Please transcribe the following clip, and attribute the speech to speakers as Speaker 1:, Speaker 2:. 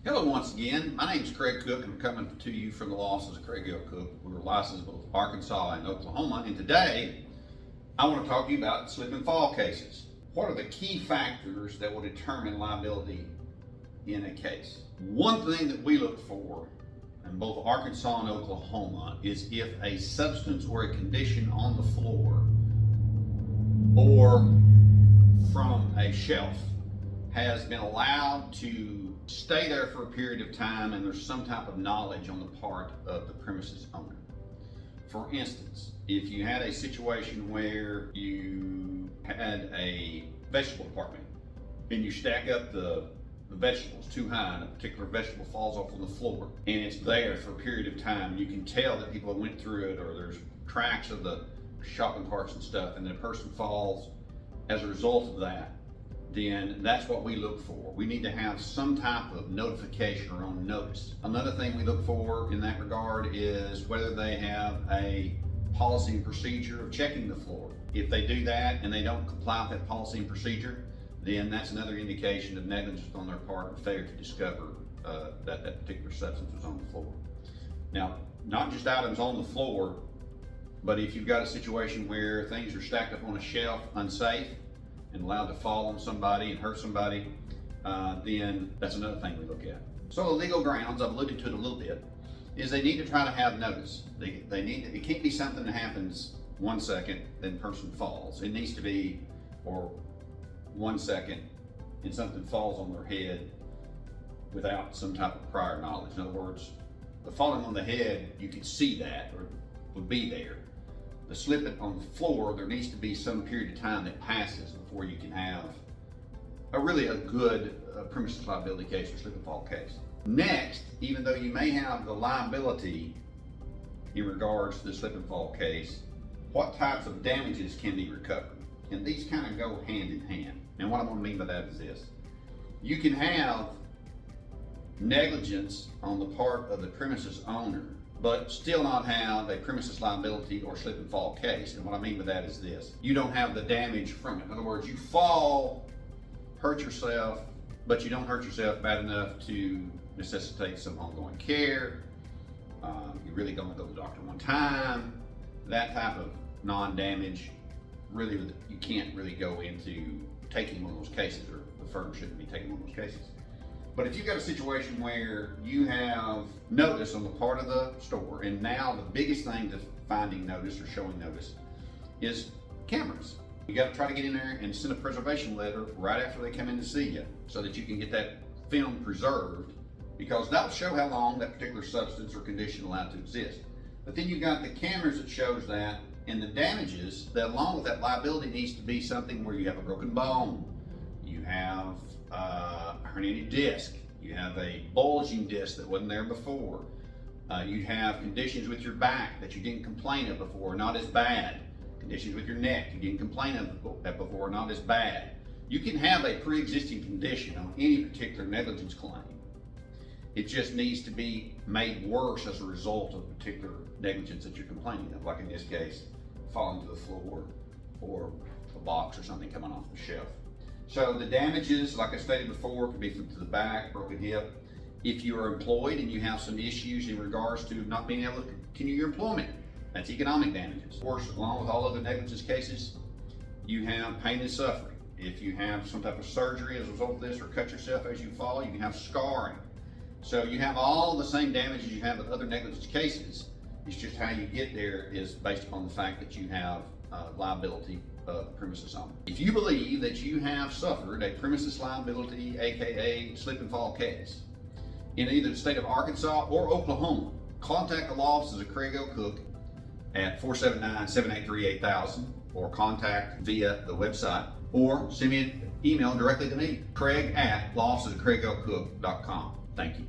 Speaker 1: Hello once again. My name is Craig Cook and I'm coming to you from the law offices of Craig L. Cook. We're licensed both Arkansas and Oklahoma, and today I want to talk to you about slip and fall cases. What are the key factors that will determine liability in a case? One thing that we look for in both Arkansas and Oklahoma is if a substance or a condition on the floor or from a shelf has been allowed to stay there for a period of time and there's some type of knowledge on the part of the premises owner. For instance, if you had a situation where you had a vegetable department and you stack up the vegetables too high and a particular vegetable falls off on the floor and it's there for a period of time, you can tell that people have went through it, or there's tracks of the shopping carts and stuff, and then a person falls as a result of that, then that's what we look for. We need to have some type of notification or on notice. Another thing we look for in that regard is whether they have a policy and procedure of checking the floor. If they do that and they don't comply with that policy and procedure, then that's another indication of negligence on their part and failure to discover that particular substance was on the floor. Now, not just items on the floor, but if you've got a situation where things are stacked up on a shelf unsafe and allowed to fall on somebody and hurt somebody, then that's another thing we look at. So the legal grounds, I've alluded to it a little bit, is they need to try to have notice. They need to, it can't be something that happens 1 second, then the person falls. It needs to be, or 1 second, and something falls on their head without some type of prior knowledge. In other words, the falling on the head, you could see that, or would be there. The slipping on the floor, there needs to be some period of time that passes before you can have a good premises liability case or slip and fall case. Next, even though you may have the liability in regards to the slip and fall case, what types of damages can be recovered? And these kind of go hand in hand. And what I'm going to mean by that is this. You can have negligence on the part of the premises owner, but still not have a premises liability or slip and fall case. And what I mean by that is this. You don't have the damage from it. In other words, you fall, hurt yourself, but you don't hurt yourself bad enough to necessitate some ongoing care. You're really going to go to the doctor one time. That type of non-damage, really, you can't really go into taking one of those cases, or the firm shouldn't be taking one of those cases. But if you've got a situation where you have notice on the part of the store, and now the biggest thing to finding notice or showing notice is cameras. You got to try to get in there and send a preservation letter right after they come in to see you so that you can get that film preserved, because that will show how long that particular substance or condition allowed to exist. But then you've got the cameras that shows that, and the damages that along with that liability needs to be something where you have a broken bone, you have a herniated disc, you have a bulging disc that wasn't there before, you have conditions with your back that you didn't complain of before, not as bad, conditions with your neck you didn't complain of before, not as bad. You can have a pre-existing condition on any particular negligence claim. It just needs to be made worse as a result of particular negligence that you're complaining of, like in this case, falling to the floor or a box or something coming off the shelf. So the damages, like I stated before, could be to the back, broken hip. If you are employed and you have some issues in regards to not being able to continue your employment, that's economic damages. Of course, along with all other negligence cases, you have pain and suffering. If you have some type of surgery as a result of this, or cut yourself as you fall, you can have scarring. So you have all the same damages you have with other negligence cases. It's just how you get there is based upon the fact that you have liability of the premises owner. If you believe that you have suffered a premises liability, aka slip and fall case, in either the state of Arkansas or Oklahoma, contact the law offices of Craig L. Cook at 479-783-8000, or contact via the website, or send me an email directly to me, Craig@lawofficesofcraiglcook.com. Thank you.